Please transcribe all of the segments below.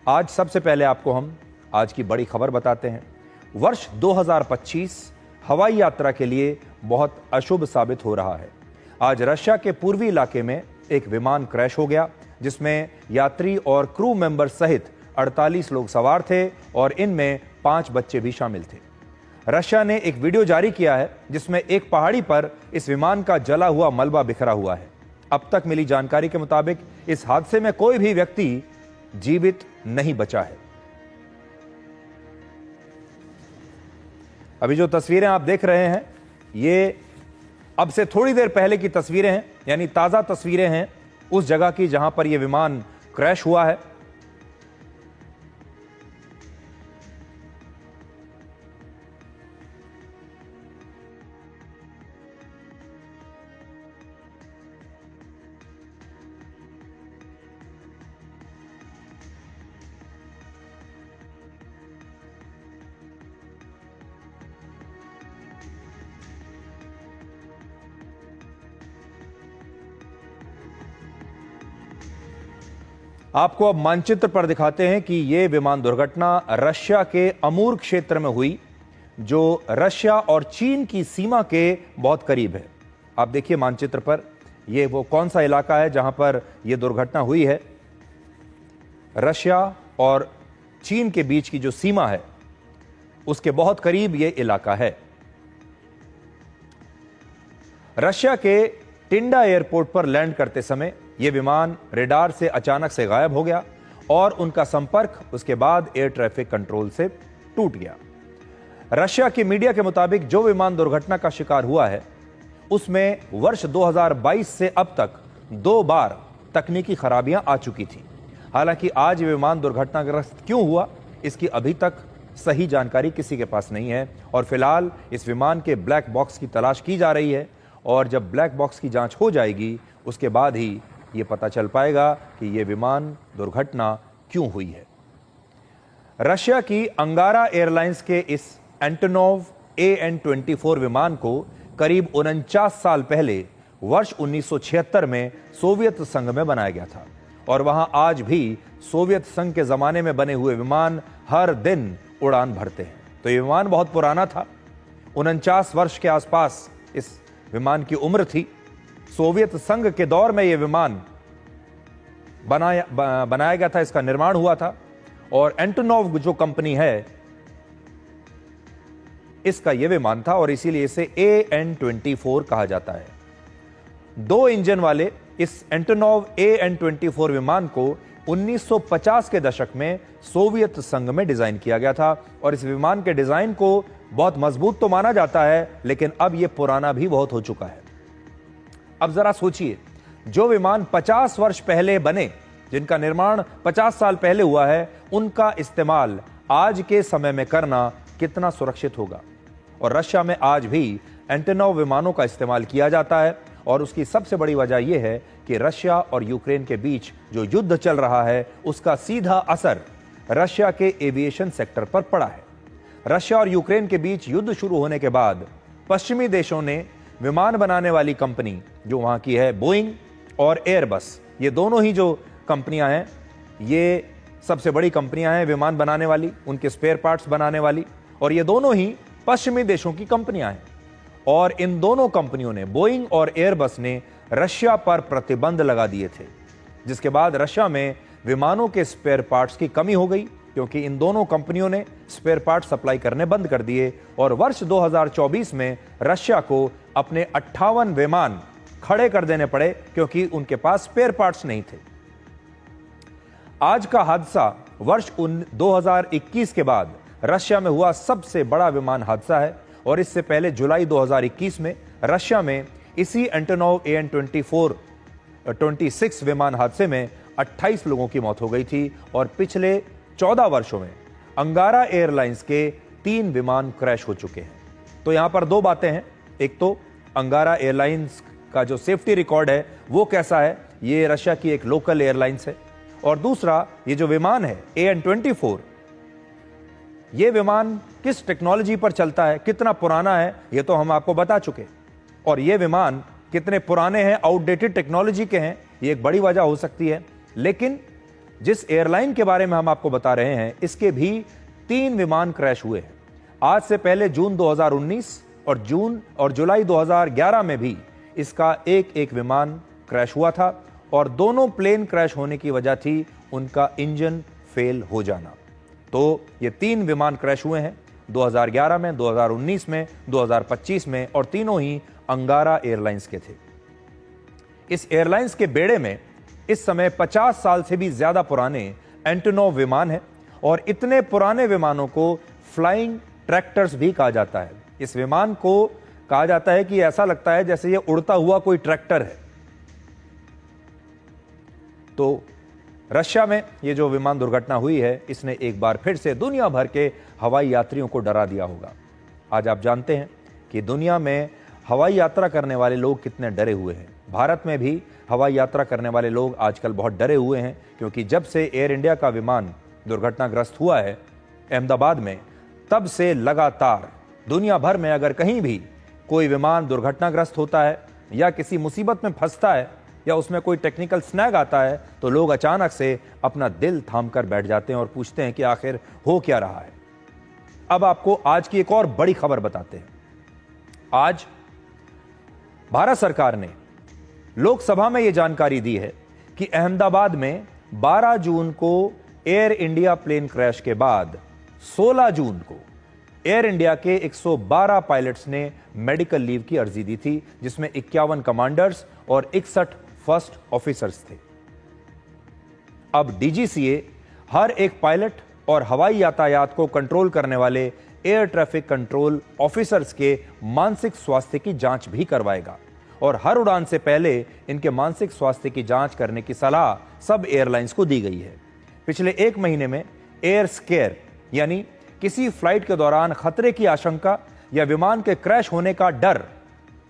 आज सबसे पहले आपको हम आज की बड़ी खबर बताते हैं। वर्ष 2025 हवाई यात्रा के लिए बहुत अशुभ साबित हो रहा है। आज रशिया के पूर्वी इलाके में एक विमान क्रैश हो गया, जिसमें यात्री और क्रू मेंबर सहित 48 लोग सवार थे और इनमें 5 बच्चे भी शामिल थे। रशिया ने एक वीडियो जारी किया है जिसमें एक पहाड़ी पर इस विमान का जला हुआ मलबा बिखरा हुआ है। अब तक मिली जानकारी के मुताबिक इस हादसे में कोई भी व्यक्ति जीवित नहीं बचा है। अभी जो तस्वीरें आप देख रहे हैं ये अब से थोड़ी देर पहले की तस्वीरें हैं, यानी ताजा तस्वीरें हैं उस जगह की जहां पर यह विमान क्रैश हुआ है। आपको अब मानचित्र पर दिखाते हैं कि यह विमान दुर्घटना रशिया के अमूर क्षेत्र में हुई, जो रशिया और चीन की सीमा के बहुत करीब है। आप देखिए मानचित्र पर यह वो कौन सा इलाका है जहां पर यह दुर्घटना हुई है। रशिया और चीन के बीच की जो सीमा है उसके बहुत करीब यह इलाका है। रशिया के टिंडा एयरपोर्ट पर लैंड करते समय यह विमान रेडार से अचानक से गायब हो गया और उनका संपर्क उसके बाद एयर ट्रैफिक कंट्रोल से टूट गया। रशिया की मीडिया के मुताबिक जो विमान दुर्घटना का शिकार हुआ है उसमें वर्ष 2022 से अब तक 2 बार तकनीकी खराबियां आ चुकी थी। हालांकि आज विमान दुर्घटनाग्रस्त क्यों हुआ इसकी अभी तक सही जानकारी किसी के पास नहीं है और फिलहाल इस विमान के ब्लैक बॉक्स की तलाश की जा रही है और जब ब्लैक बॉक्स की जांच हो जाएगी उसके बाद ही ये पता चल पाएगा कि यह विमान दुर्घटना क्यों हुई है। रशिया की अंगारा एयरलाइंस के इस एंटोनोव AN-24 विमान को करीब 49 साल पहले वर्ष 1976 में सोवियत संघ में बनाया गया था और वहां आज भी सोवियत संघ के जमाने में बने हुए विमान हर दिन उड़ान भरते हैं। तो यह विमान बहुत पुराना था, 49 वर्ष के आसपास इस विमान की उम्र थी। सोवियत संघ के दौर में यह विमान बनाया गया था, इसका निर्माण हुआ था और एंटोनोव जो कंपनी है इसका यह विमान था और इसीलिए इसे AN-24 कहा जाता है। 2 इंजन वाले इस एंटोनोव AN-24 विमान को 1950 के दशक में सोवियत संघ में डिजाइन किया गया था और इस विमान के डिजाइन को बहुत मजबूत तो माना जाता है, लेकिन अब यह पुराना भी बहुत हो चुका है। अब जरा सोचिए, जो विमान 50 वर्ष पहले बने, जिनका निर्माण 50 साल पहले हुआ है, उनका इस्तेमाल आज के समय में करना कितना सुरक्षित होगा। और रशिया में आज भी एंटोनोव विमानों का इस्तेमाल किया जाता है और उसकी सबसे बड़ी वजह यह है कि रशिया और यूक्रेन के बीच जो युद्ध चल रहा है उसका सीधा असर रशिया के एविएशन सेक्टर पर पड़ा है। रशिया और यूक्रेन के बीच युद्ध शुरू होने के बाद पश्चिमी देशों ने विमान बनाने वाली कंपनी जो वहां की है बोइंग और एयरबस, ये दोनों ही जो कंपनियां हैं ये सबसे बड़ी कंपनियां हैं विमान बनाने वाली, उनके स्पेयर पार्ट्स बनाने वाली, और ये दोनों ही पश्चिमी देशों की कंपनियां हैं। और इन दोनों कंपनियों ने, बोइंग और एयरबस ने रशिया पर प्रतिबंध लगा दिए थे, जिसके बाद रशिया में विमानों के स्पेयर पार्ट्स की कमी हो गई क्योंकि इन दोनों कंपनियों ने स्पेयर पार्ट सप्लाई करने बंद कर दिए और वर्ष 2024 में रशिया को अपने 58 विमान खड़े कर देने पड़े क्योंकि उनके पास स्पेयर पार्ट्स नहीं थे। आज का हादसा वर्ष 2021 के बाद रशिया में हुआ सबसे बड़ा विमान हादसा है और इससे पहले जुलाई 2021 में रशिया में इसी एंटोनोव AN-26 विमान हादसे में 28 लोगों की मौत हो गई थी और पिछले 14 वर्षों में अंगारा एयरलाइंस के 3 विमान क्रैश हो चुके हैं। तो यहां पर 2 बातें हैं, एक तो अंगारा एयरलाइंस का जो सेफ्टी रिकॉर्ड है वो कैसा है, ये रशिया की एक लोकल एयरलाइंस है, और दूसरा ये जो विमान है AN-24, ये विमान किस टेक्नोलॉजी पर चलता है, कितना पुराना है, ये तो हम आपको बता चुके। और ये विमान कितने पुराने हैं, आउटडेटेड टेक्नोलॉजी के हैं, ये एक बड़ी वजह हो सकती है। लेकिन जिस एयरलाइन के बारे में हम आपको बता रहे हैं, इसके भी 3 विमान क्रैश हुए हैं। आज से पहले जून 2019 और जुलाई 2011 में भी इसका एक विमान क्रैश हुआ था और दोनों प्लेन क्रैश होने की वजह थी उनका इंजन फेल हो जाना। तो ये 3 विमान क्रैश हुए हैं 2011 में, 2019 में, 2025 में, और तीनों ही अंगारा एयरलाइंस के थे। इस एयरलाइंस के बेड़े में इस समय 50 साल से भी ज्यादा पुराने एंटोनोव विमान हैं और इतने पुराने विमानों को फ्लाइंग ट्रैक्टर्स भी कहा जाता है। इस विमान को कहा जाता है कि ऐसा लगता है जैसे ये उड़ता हुआ कोई ट्रैक्टर है। तो रशिया में ये जो विमान दुर्घटना हुई है, इसने एक बार फिर से दुनिया भर के हवाई यात्रियों को डरा दिया होगा। आज आप जानते हैं कि दुनिया में हवाई यात्रा करने वाले लोग कितने डरे हुए हैं। भारत में भी हवाई यात्रा करने वाले लोग आजकल बहुत डरे हुए हैं, क्योंकि जब से एयर इंडिया का विमान दुर्घटनाग्रस्त हुआ है अहमदाबाद में, तब से लगातार दुनिया भर में अगर कहीं भी कोई विमान दुर्घटनाग्रस्त होता है या किसी मुसीबत में फंसता है या उसमें कोई टेक्निकल स्नैग आता है, तो लोग अचानक से अपना दिल थाम कर बैठ जाते हैं और पूछते हैं कि आखिर हो क्या रहा है। अब आपको आज की एक और बड़ी खबर बताते हैं। आज भारत सरकार ने लोकसभा में यह जानकारी दी है कि अहमदाबाद में 12 जून को एयर इंडिया प्लेन क्रैश के बाद 16 जून को एयर इंडिया के 112 पायलट्स ने मेडिकल लीव की अर्जी दी थी, जिसमें 51 कमांडर्स और 61 फर्स्ट ऑफिसर्स थे। अब डीजीसीए हर एक पायलट और हवाई यातायात को कंट्रोल करने वाले एयर ट्रैफिक कंट्रोल ऑफिसर्स के मानसिक स्वास्थ्य की जांच भी करवाएगा और हर उड़ान से पहले इनके मानसिक स्वास्थ्य की जांच करने की सलाह सब एयरलाइंस को दी गई है। पिछले 1 महीने में एयर स्केयर यानी किसी फ्लाइट के दौरान खतरे की आशंका या विमान के क्रैश होने का डर,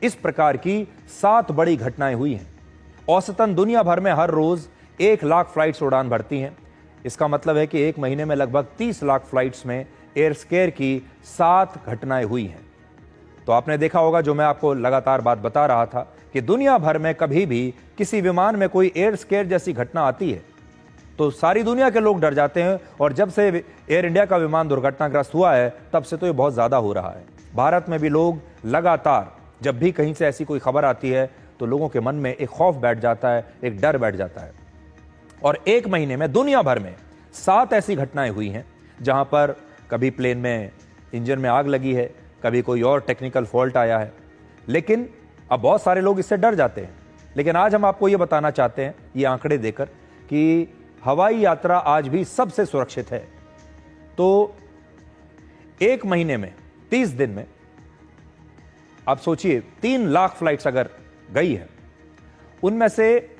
इस प्रकार की 7 बड़ी घटनाएं हुई हैं। औसतन दुनिया भर में हर रोज 1 लाख फ्लाइट्स उड़ान भरती हैं। इसका मतलब है कि 1 महीने में लगभग 30 लाख फ्लाइट्स में एयर स्केयर की 7 घटनाएं हुई हैं। तो आपने देखा होगा, जो मैं आपको लगातार बात बता रहा था, कि दुनिया भर में कभी भी किसी विमान में कोई एयर स्केयर जैसी घटना आती है तो सारी दुनिया के लोग डर जाते हैं, और जब से एयर इंडिया का विमान दुर्घटनाग्रस्त हुआ है तब से तो ये बहुत ज्यादा हो रहा है। भारत में भी लोग लगातार जब भी कहीं से ऐसी कोई खबर आती है तो लोगों के मन में एक खौफ बैठ जाता है, एक डर बैठ जाता है। और 1 महीने में दुनिया भर में 7 ऐसी घटनाएं हुई हैं जहां पर कभी प्लेन में इंजन में आग लगी है, कभी कोई और टेक्निकल फॉल्ट आया है। लेकिन अब बहुत सारे लोग इससे डर जाते हैं। लेकिन आज हम आपको यह बताना चाहते हैं, ये आंकड़े देकर, कि हवाई यात्रा आज भी सबसे सुरक्षित है। तो 1 महीने में 30 दिन में आप सोचिए 3 लाख फ्लाइट्स अगर गई है, उनमें से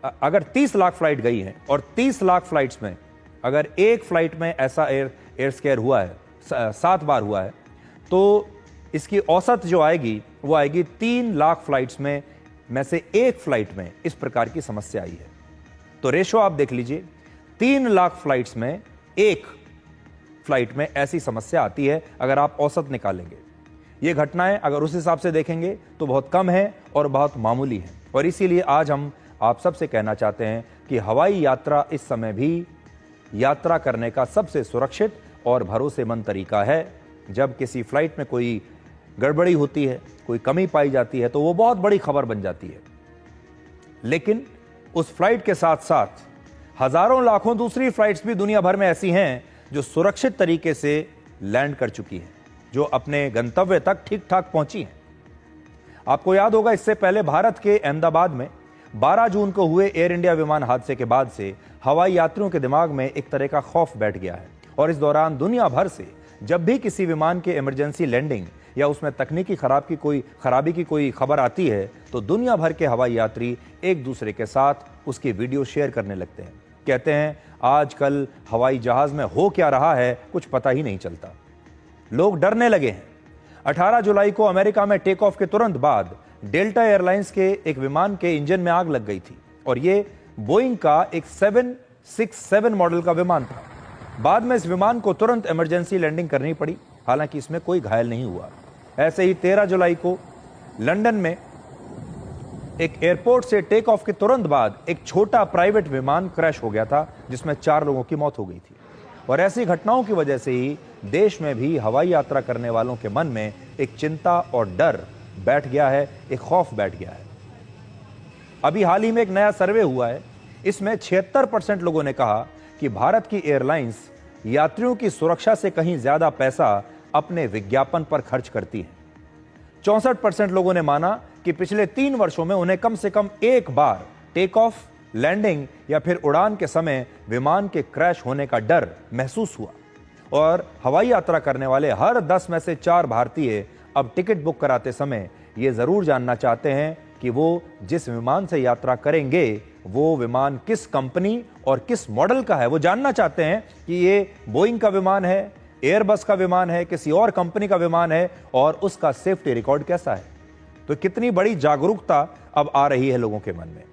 अगर 30 लाख फ्लाइट गई हैं और 30 लाख फ्लाइट्स में अगर एक फ्लाइट में ऐसा एयर स्केयर हुआ है, 7 बार हुआ है, तो इसकी औसत जो आएगी वो आएगी 3 लाख फ्लाइट्स में से एक फ्लाइट में इस प्रकार की समस्या आई है। तो रेशो आप देख लीजिए, 3 लाख फ्लाइट्स में एक फ्लाइट में ऐसी समस्या आती है अगर आप औसत निकालेंगे। ये घटनाएं अगर उस हिसाब से देखेंगे तो बहुत कम है और बहुत मामूली है। और इसीलिए आज हम आप सबसे कहना चाहते हैं कि हवाई यात्रा इस समय भी यात्रा करने का सबसे सुरक्षित और भरोसेमंद तरीका है। जब किसी फ्लाइट में कोई गड़बड़ी होती है, कोई कमी पाई जाती है, तो वो बहुत बड़ी खबर बन जाती है। लेकिन उस फ्लाइट के साथ साथ हजारों लाखों दूसरी फ्लाइट्स भी दुनिया भर में ऐसी हैं जो सुरक्षित तरीके से लैंड कर चुकी हैं, जो अपने गंतव्य तक ठीक ठाक पहुंची हैं। आपको याद होगा, इससे पहले भारत के अहमदाबाद में 12 जून को हुए एयर इंडिया विमान हादसे के बाद से हवाई यात्रियों के दिमाग में एक तरह का खौफ बैठ गया है। और इस दौरान दुनिया भर से जब भी किसी विमान के इमरजेंसी लैंडिंग या उसमें तकनीकी खराबी की कोई खबर आती है, तो दुनिया भर के हवाई यात्री एक दूसरे के साथ उसकी वीडियो शेयर करने लगते हैं। कहते हैं आजकल हवाई जहाज में हो क्या रहा है कुछ पता ही नहीं चलता। लोग डरने लगे हैं। 18 जुलाई को अमेरिका में टेक ऑफ के तुरंत बाद डेल्टा एयरलाइंस के एक विमान के इंजन में आग लग गई थी और यह बोइंग का एक 767 मॉडल का विमान था। बाद में इस विमान को तुरंत इमरजेंसी लैंडिंग करनी पड़ी, हालांकि इसमें कोई घायल नहीं हुआ। ऐसे ही 13 जुलाई को लंदन में एक एयरपोर्ट से टेक ऑफ के तुरंत बाद एक छोटा प्राइवेट विमान क्रैश हो गया था जिसमें 4 लोगों की मौत हो गई थी। और ऐसी घटनाओं की वजह से ही देश में भी हवाई यात्रा करने वालों के मन में एक चिंता और डर बैठ गया है, एक खौफ बैठ गया है। अभी हाल ही में एक नया सर्वे हुआ है, इसमें 76% लोगों ने कहा कि भारत की एयरलाइंस यात्रियों की सुरक्षा से कहीं ज्यादा पैसा अपने विज्ञापन पर खर्च करती है। 64% लोगों ने माना कि पिछले 3 वर्षों में उन्हें कम से कम एक बार टेक ऑफ, लैंडिंग या फिर उड़ान के समय विमान के क्रैश होने का डर महसूस हुआ। और हवाई यात्रा करने वाले हर 10 में से 4 भारतीय अब टिकट बुक कराते समय ये जरूर जानना चाहते हैं कि वो जिस विमान से यात्रा करेंगे वो विमान किस कंपनी और किस मॉडल का है। वो जानना चाहते हैं कि ये बोइंग का विमान है, एयरबस का विमान है, किसी और कंपनी का विमान है और उसका सेफ्टी रिकॉर्ड कैसा है। तो कितनी बड़ी जागरूकता अब आ रही है लोगों के मन में।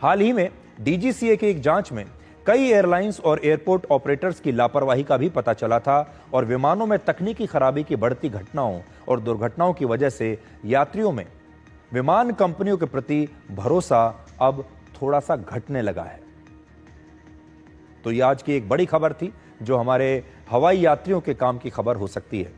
हाल ही में डीजीसीए की एक जांच में कई एयरलाइंस और एयरपोर्ट ऑपरेटर्स की लापरवाही का भी पता चला था और विमानों में तकनीकी खराबी की बढ़ती घटनाओं और दुर्घटनाओं की वजह से यात्रियों में विमान कंपनियों के प्रति भरोसा अब थोड़ा सा घटने लगा है। तो ये आज की एक बड़ी खबर थी जो हमारे हवाई यात्रियों के काम की खबर हो सकती है।